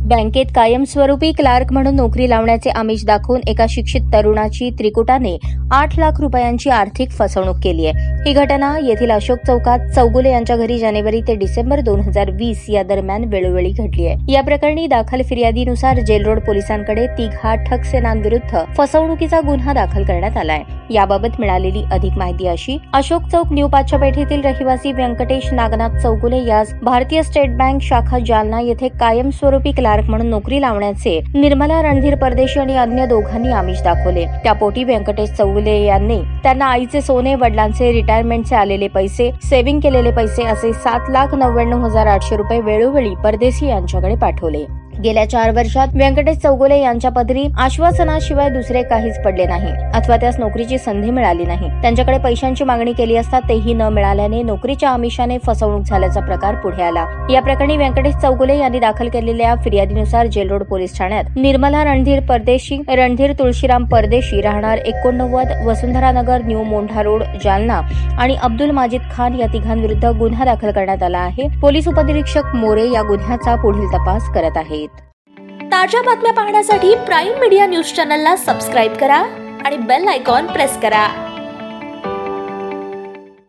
बँकेत कायमस्वरूपी क्लार्क म्हणून नोकरी लावण्याचे आमिष दाखवून एका शिक्षित तरुणाची त्रिकुटाने 8 लाख रुपयांची आर्थिक फसवणूक केली आहे। ही घटना येथील अशोक चौकात चौगुले यांच्या घरी जानेवारी ते डिसेंबर 2020 या दरम्यान वेळोवेळी घडली आहे। या प्रकरणी दाखल फिर्यादीनुसार जेल रोड पोलिसांकडे तिघा ठगसेनांविरुद्ध फसवणुकीचा गुन्हा दाखल करण्यात आला आहे। याबाबत मिळालेली अधिक माहिती अशी: अशोक चौक न्यू पाचच्या येथील रहिवासी व्यंकटेश नागनाथ चौगुले यास भारतीय स्टेट बँक शाखा जालना येथे कायमस्वरूपी क्लार्क म्हणून नोकरी लावण्याचे निर्मला रणधीर परदेशी आणि अन्य दोघांनी आमिष दाखवले। त्यापोटी व्यंकटेश चौगुले यांनी त्यांना आईचे सोने, वडिलांचे रिटायरमेंटचे आलेले पैसे, सेव्हिंग केलेले पैसे असे 7,99,800 रुपये वेळोवेळी परदेशी यांच्याकडे पाठवले। गेल्या 4 वर्षात व्यंकटेश चौगुले यांच्या पदरी आश्वासनाशिवाय दुसरे काहीच पडले नाही अथवा त्यास नोकरीची संधी मिळाली नाही। त्यांच्याकडे पैशांची मागणी केली असता तेही न मिळाल्याने नोकरीच्या आमिषाने फसवणूक झाल्याचा प्रकार पुढे आला। या प्रकरणी व्यंकटेश चौगुले यांनी दाखल केलेल्या फिर्यादीनुसार जेल रोड पोलीस ठाण्यात निर्मला रणधीर परदेशी, रणधीर तुळशीराम परदेशी राहणार 89 वसुंधरा नगर, न्यू मोंढा रोड, जालना आणि अब्दुल माजिद खान या तिघांविरुद्ध गुन्हा दाखल करण्यात आला आहे। पोलीस उपनिरीक्षक मोरे या गुन्ह्याचा पुढील तपास करत आहेत। ताज्या बातम्या पाहण्यासाठी प्राईम मीडिया न्यूज चॅनलला सबस्क्राईब करा आणि बेल आयकॉन प्रेस करा।